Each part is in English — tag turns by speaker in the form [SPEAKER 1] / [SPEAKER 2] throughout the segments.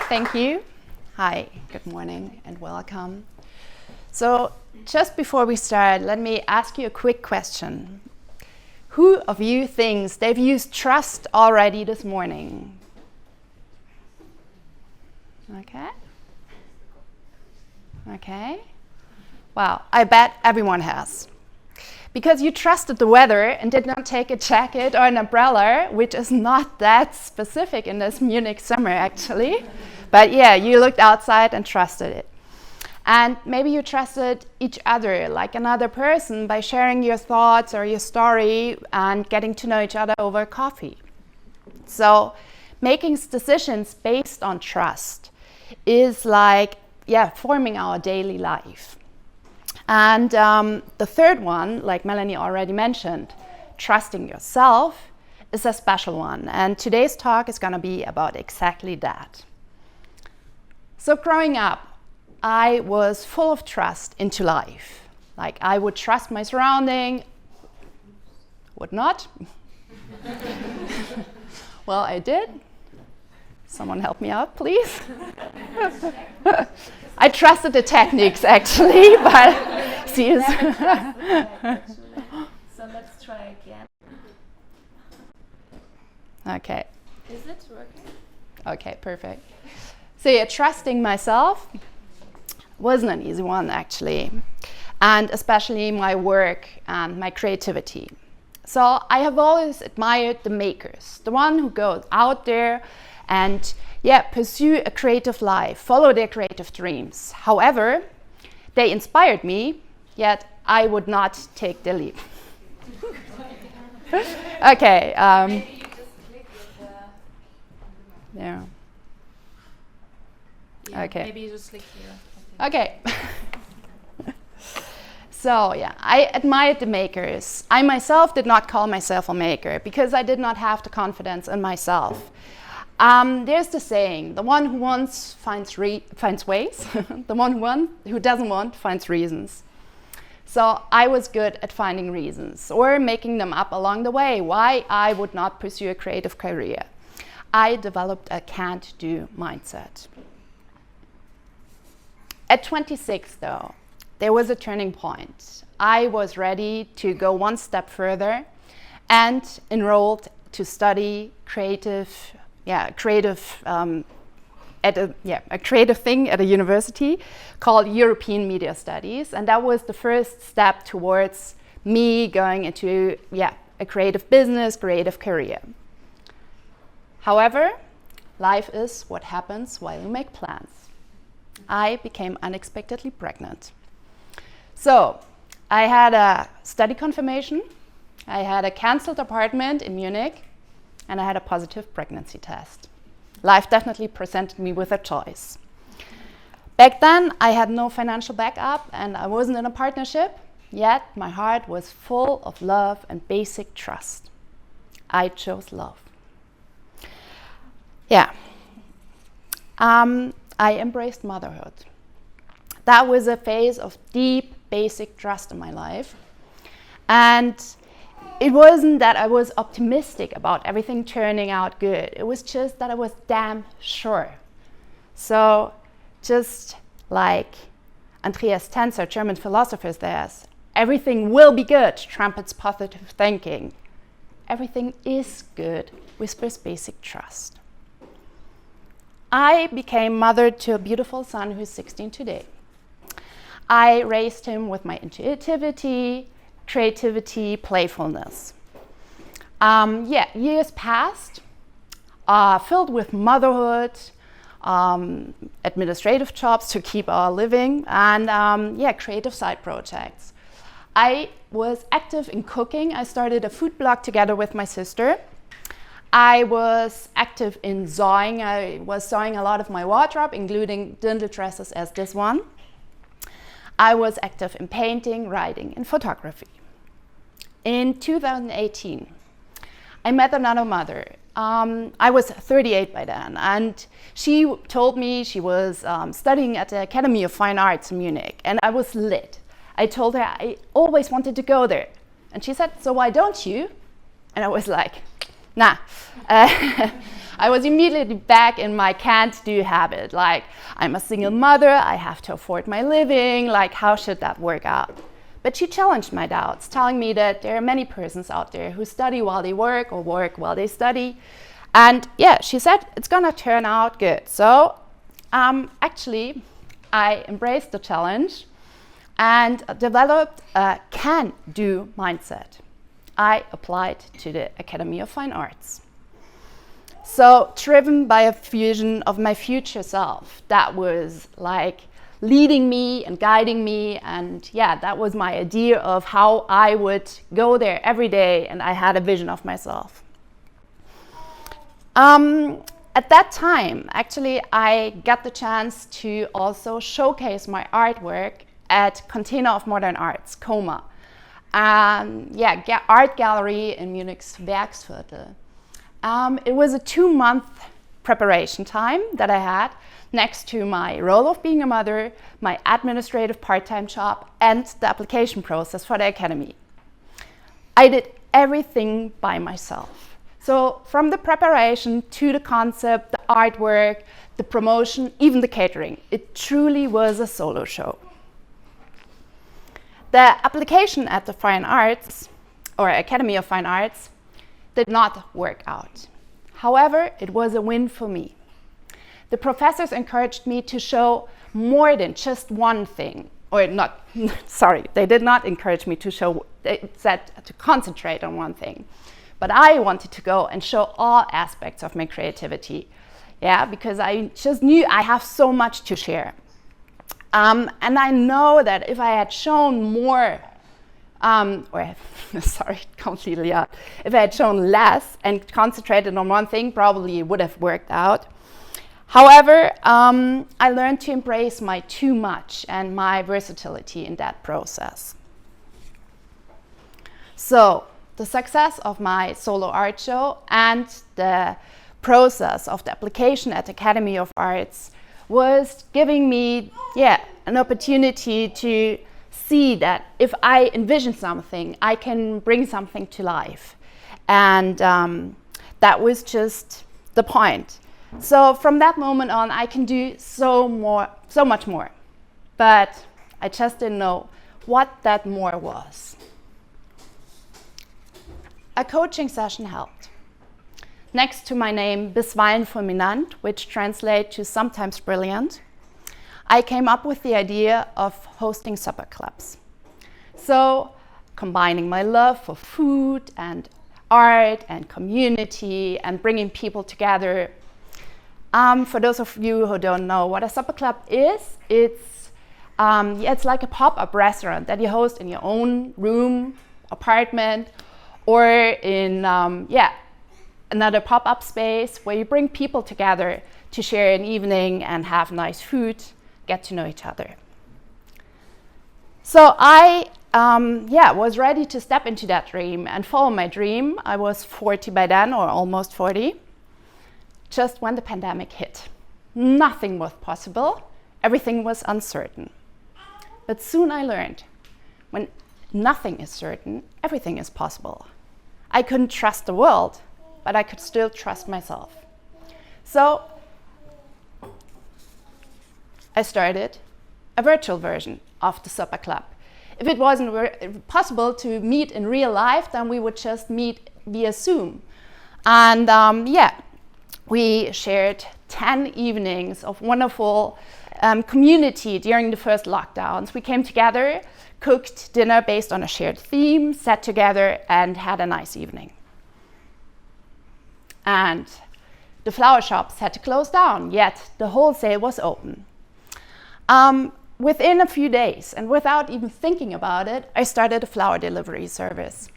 [SPEAKER 1] Thank you. Hi, good morning and welcome. So just before we start, let me ask you a quick question. Who of you thinks they've used trust already this morning? Okay. Okay. Wow, I bet everyone has. Because you trusted the weather and did not take a jacket or an umbrella, which is not that specific in this Munich summer actually. But yeah, you looked outside and trusted it. And maybe you trusted each other, like another person, by sharing your thoughts or your story and getting to know each other over coffee. So making decisions based on trust is like, forming our daily life. And the third one, like Melanie already mentioned, trusting yourself, is a special one. And today's talk is going to be about exactly that. So growing up, I was full of trust into life. Like I would trust my surrounding, would not. Well, I did. Someone help me out, please. I trusted the techniques actually, but see you.
[SPEAKER 2] So let's try again.
[SPEAKER 1] Okay.
[SPEAKER 2] Is it working?
[SPEAKER 1] Okay, perfect. So yeah, trusting myself wasn't an easy one actually, and especially my work and my creativity. So I have always admired the makers, the one who goes out there and pursue a creative life, follow their creative dreams. However, they inspired me, yet I would not take the leap. Okay.
[SPEAKER 2] Maybe you just click with the...
[SPEAKER 1] Yeah. Okay.
[SPEAKER 2] Maybe you just click here.
[SPEAKER 1] Okay. So I admired the makers. I myself did not call myself a maker because I did not have the confidence in myself. There's the saying, the one who wants finds ways, the one who doesn't want finds reasons. So I was good at finding reasons or making them up along the way why I would not pursue a creative career. I developed a can't-do mindset. At 26, though, there was a turning point. I was ready to go one step further and enrolled to study a creative thing at a university called European Media Studies, and that was the first step towards me going into a creative business, creative career. However, life is what happens while you make plans. I became unexpectedly pregnant. So I had a study confirmation, I had a cancelled apartment in Munich, and I had a positive pregnancy test. Life definitely presented me with a choice. Back then, I had no financial backup and I wasn't in a partnership, yet my heart was full of love and basic trust. I chose love. I embraced motherhood. That was a phase of deep, basic trust in my life. And it wasn't that I was optimistic about everything turning out good. It was just that I was damn sure. So just like Andreas Tenzer, German philosopher, says, everything will be good, trumpets positive thinking. Everything is good, whispers basic trust. I became mother to a beautiful son who's 16 today. I raised him with my intuitivity, creativity, playfulness. Years passed, filled with motherhood, administrative jobs to keep our living, and creative side projects. I was active in cooking. I started a food blog together with my sister. I was active in sewing. I was sewing a lot of my wardrobe, including dinner dresses as this one. I was active in painting, writing, and photography. In 2018, I met another mother. I was 38 by then, and she told me she was studying at the Academy of Fine Arts in Munich, and I was lit. I told her I always wanted to go there. And she said, so why don't you? And I was like, nah. I was immediately back in my can't do habit. Like, I'm a single mother, I have to afford my living, like, how should that work out? But she challenged my doubts, telling me that there are many persons out there who study while they work or work while they study. And yeah, she said it's gonna turn out good. So actually, I embraced the challenge and developed a can-do mindset. I applied to the Academy of Fine Arts. So driven by a fusion of my future self, that was like leading me and guiding me, and yeah, that was my idea of how I would go there every day, and I had a vision of myself. At that time, actually, I got the chance to also showcase my artwork at Container of Modern Arts, COMA. Art gallery in Munich's Werksviertel. It was a 2-month preparation time that I had next to my role of being a mother, my administrative part-time job, and the application process for the academy. I did everything by myself. So from the preparation to the concept, the artwork, the promotion, even the catering, it truly was a solo show. The application at the Fine Arts, or Academy of Fine Arts, did not work out. However, it was a win for me. The professors encouraged me to show more than just one thing, or not, sorry, they did not encourage me to show, they said to concentrate on one thing. But I wanted to go and show all aspects of my creativity, yeah, because I just knew I have so much to share. And I know that if I had shown more, completely out. If I had shown less and concentrated on one thing, probably it would have worked out. However, I learned to embrace my too much and my versatility in that process. So, the success of my solo art show and the process of the application at Academy of Arts was giving me, an opportunity to see that if I envision something, I can bring something to life. And that was just the point. So from that moment on, I can do so much more. But I just didn't know what that more was. A coaching session helped. Next to my name, bisweilen fulminant, which translates to sometimes brilliant, I came up with the idea of hosting supper clubs. So, combining my love for food and art and community and bringing people together. For those of you who don't know what a supper club is, it's like a pop-up restaurant that you host in your own room, apartment, or in another pop-up space where you bring people together to share an evening and have nice food, get to know each other. So I was ready to step into that dream and follow my dream. I was 40 by then, or almost 40, just when the pandemic hit. Nothing was possible, everything was uncertain. But soon I learned, when nothing is certain, everything is possible. I couldn't trust the world, but I could still trust myself. So I started a virtual version of the supper club. If it wasn't possible to meet in real life, then we would just meet via Zoom. And we shared 10 evenings of wonderful community during the first lockdowns. We came together, cooked dinner based on a shared theme, sat together and had a nice evening. And the flower shops had to close down, yet the wholesale was open. Within a few days, and without even thinking about it, I started a flower delivery service.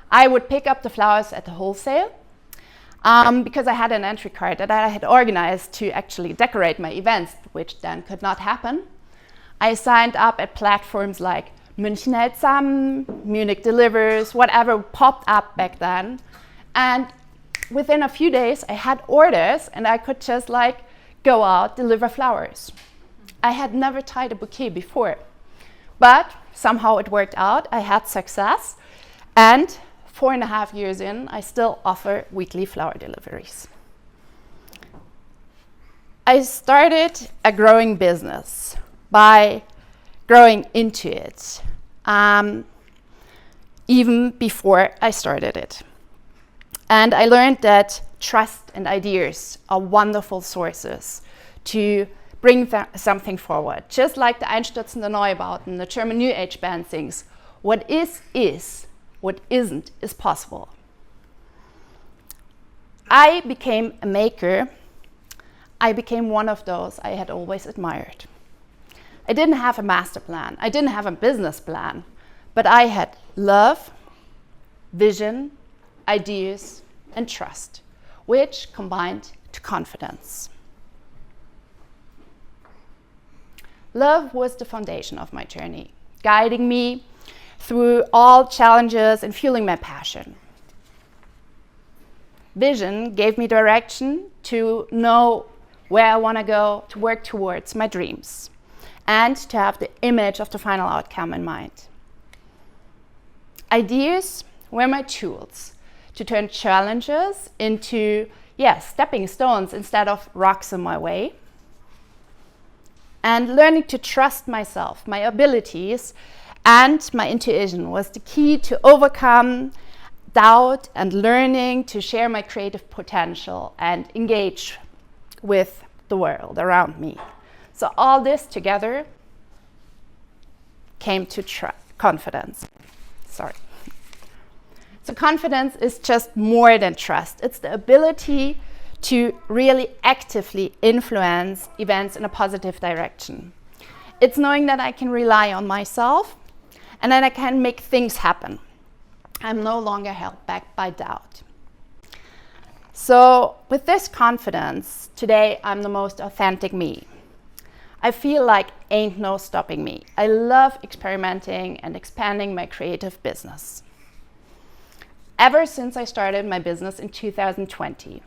[SPEAKER 1] I would pick up the flowers at the wholesale because I had an entry card that I had organized to actually decorate my events, which then could not happen. I signed up at platforms like München hält zusammen, Munich delivers, whatever popped up back then. And within a few days, I had orders and I could just go out, deliver flowers. I had never tied a bouquet before, but somehow it worked out. I had success, and 4.5 years in, I still offer weekly flower deliveries. I started a growing business by growing into it, even before I started it. And I learned that trust and ideas are wonderful sources to bring something forward. Just like the Einstürzende Neubauten, the German New Age band sings, what is, what isn't is possible. I became a maker. I became one of those I had always admired. I didn't have a master plan. I didn't have a business plan, but I had love, vision, ideas, and trust, which combined to confidence. Love was the foundation of my journey, guiding me through all challenges and fueling my passion. Vision gave me direction to know where I want to go, to work towards my dreams, and to have the image of the final outcome in mind. Ideas were my tools to turn challenges into, stepping stones instead of rocks in my way. And learning to trust myself, my abilities, and my intuition was the key to overcome doubt and learning to share my creative potential and engage with the world around me. So all this together came to confidence. So confidence is just more than trust. It's the ability to really actively influence events in a positive direction. It's knowing that I can rely on myself and that I can make things happen. I'm no longer held back by doubt. So with this confidence, today I'm the most authentic me. I feel like ain't no stopping me. I love experimenting and expanding my creative business. Ever since I started my business in 2020,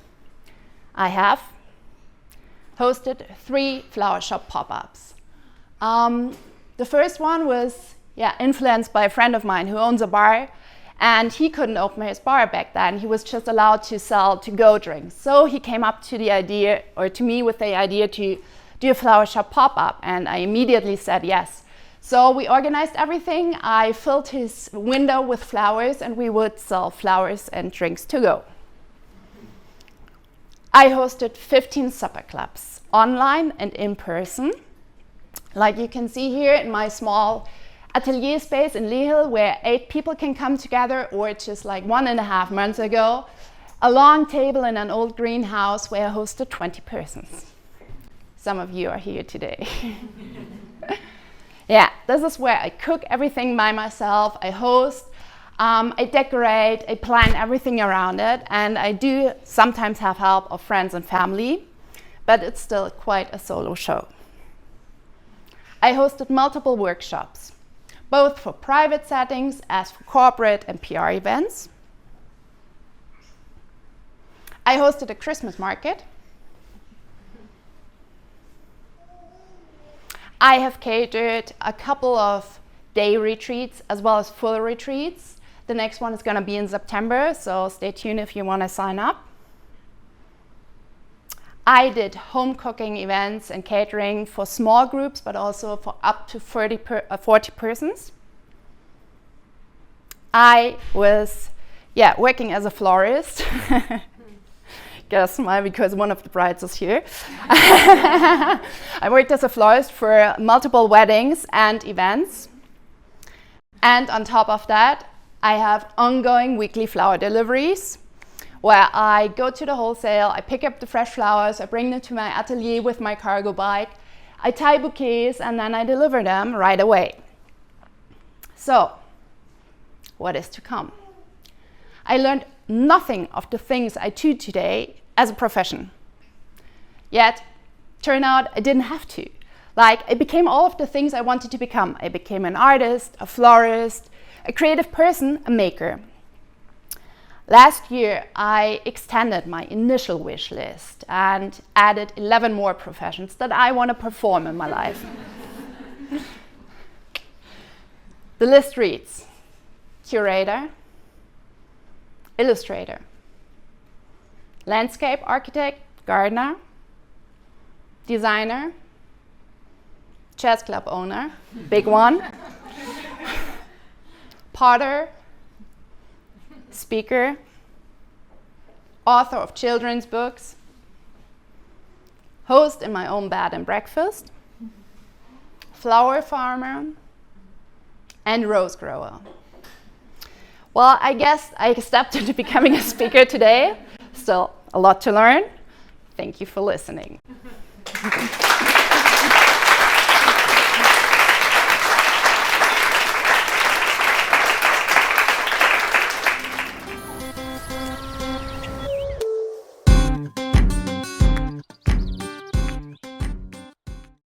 [SPEAKER 1] I have hosted 3 flower shop pop-ups. The first one was influenced by a friend of mine who owns a bar, and he couldn't open his bar back then. He was just allowed to sell to-go drinks. So he came up to me with the idea to do a flower shop pop-up, and I immediately said yes. So we organized everything. I filled his window with flowers, and we would sell flowers and drinks to go. I hosted 15 supper clubs, online and in person. Like you can see here in my small atelier space in Lehel, where 8 people can come together, or just like 1.5 months ago, a long table in an old greenhouse where I hosted 20 persons. Some of you are here today. This is where I cook everything by myself, I host, I decorate, I plan everything around it, and I do sometimes have help of friends and family, but it's still quite a solo show. I hosted multiple workshops, both for private settings as for corporate and PR events. I hosted a Christmas market. I have catered a couple of day retreats as well as full retreats. The next one is going to be in September, so stay tuned if you want to sign up. I did home cooking events and catering for small groups, but also for up to 40 persons. I was working as a florist. Get a smile because one of the brides is here. I worked as a florist for multiple weddings and events. And on top of that, I have ongoing weekly flower deliveries where I go to the wholesale, I pick up the fresh flowers, I bring them to my atelier with my cargo bike, I tie bouquets, and then I deliver them right away. So, what is to come? I learned nothing of the things I do today as a profession. Yet, turned out I didn't have to. I became all of the things I wanted to become. I became an artist, a florist, a creative person, a maker. Last year, I extended my initial wish list and added 11 more professions that I want to perform in my life. The list reads: curator, illustrator, landscape architect, gardener, designer, jazz club owner, big one, potter, speaker, author of children's books, host in my own bed and breakfast, flower farmer, and rose grower. Well, I guess I stepped into becoming a speaker today. Still a lot to learn. Thank you for listening.